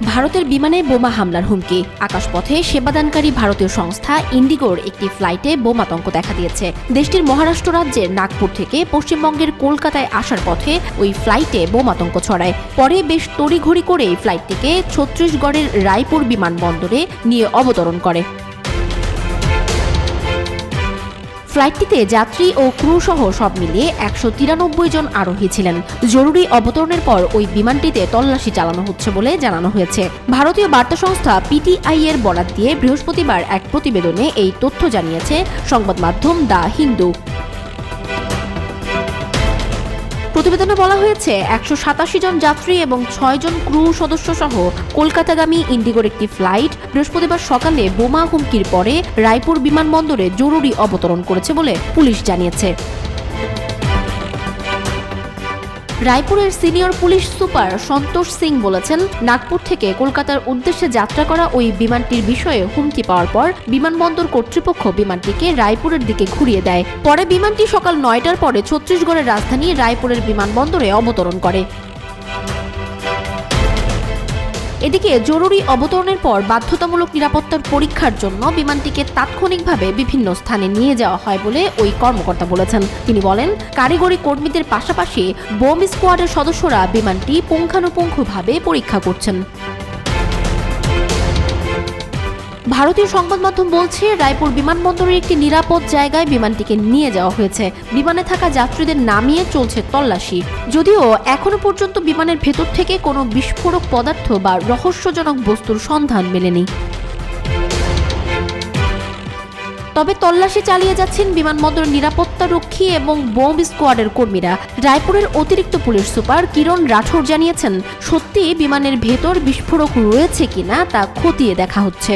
ভারতের বিমানে বোমা হামলার হুমকি। আকাশপথে সেবাদানকারী ভারতীয় সংস্থা ইন্ডিগোর একটি ফ্লাইটে বোমাতঙ্ক দেখা দিয়েছে। দেশটির মহারাষ্ট্র রাজ্যের নাগপুর থেকে পশ্চিমবঙ্গের কলকাতায় আসার পথে ওই ফ্লাইটে বোমাতঙ্ক ছড়ায়। পরে বেশ তড়িঘড়ি করে ফ্লাইটটিকে ছত্তিশগড়ের রায়পুর বিমানবন্দরে নিয়ে অবতরণ করে। ফ্লাইটটিতে যাত্রী ও ক্রু সহ সব মিলিয়ে 193 জন আরোহী ছিলেন। জরুরি অবতরণের পর ওই বিমানটিতে তল্লাশি চালানো হচ্ছে বলে জানানো হয়েছে। ভারতীয় বার্তা সংস্থা পিটিআই এর বরাত দিয়ে বৃহস্পতিবার এক প্রতিবেদনে এই তথ্য জানিয়েছে সংবাদ মাধ্যম দ্য হিন্দু। প্রতিবেদনে বলা হয়েছে 187 জন যাত্রী এবং 6 জন ক্রু সদস্য সহ কলকাতাগামী ইন্ডিগোর একটি ফ্লাইট বৃহস্পতিবার সকালে বোমা হুমকির পরে রায়পুর বিমানবন্দরে জরুরি অবতরণ করেছে বলে পুলিশ জানিয়েছে। রায়পুরের সিনিয়র পুলিশ সুপার সন্তোষ সিং বলেছেন, নাগপুর থেকে কলকাতার উদ্দেশ্যে যাত্রা করা ওই বিমানটির বিষয়ে হুমকি পাওয়ার পর বিমানবন্দর কর্তৃপক্ষ বিমানটিকে রায়পুরের দিকে ঘুরিয়ে দেয়। পরে বিমানটি সকাল 9টার পরে ছত্তিশগড়ের রাজধানী রায়পুরের বিমানবন্দরে অবতরণ করে। এদিকে জরুরি অবতরণের পর বাধ্যতামূলক নিরাপত্তার পরীক্ষার জন্য বিমানটিকে তাৎক্ষণিকভাবে বিভিন্ন স্থানে নিয়ে যাওয়া হয় বলে ওই কর্মকর্তা বলেছেন। তিনি বলেন, কারিগরি কর্মীদের পাশাপাশি বোম স্কোয়াডের সদস্যরা বিমানটি পুঙ্খানুপুঙ্খভাবে পরীক্ষা করছেন। ভারতীয় সংবাদ মাধ্যম বলছে, রায়পুর বিমানবন্দরের একটি নিরাপদ জায়গায় বিমানটিকে নিয়ে যাওয়া হয়েছে। বিমানে থাকা যাত্রীদের নামিয়ে চলছে তল্লাশি। যদিও এখনো পর্যন্ত বিমানের ভেতর থেকে কোনো বিস্ফোরক পদার্থ বা রহস্যজনক বস্তুর সন্ধান মেলেনি। তবে তল্লাশি চালিয়ে যাচ্ছেন বিমানবন্দরের নিরাপত্তা রক্ষী এবং বোম স্কোয়াডের কর্মীরা। রায়পুরের অতিরিক্ত পুলিশ সুপার কিরণ রাঠোর জানিয়েছেন, সত্যি বিমানের ভেতর বিস্ফোরক রয়েছে কিনা তা খতিয়ে দেখা হচ্ছে।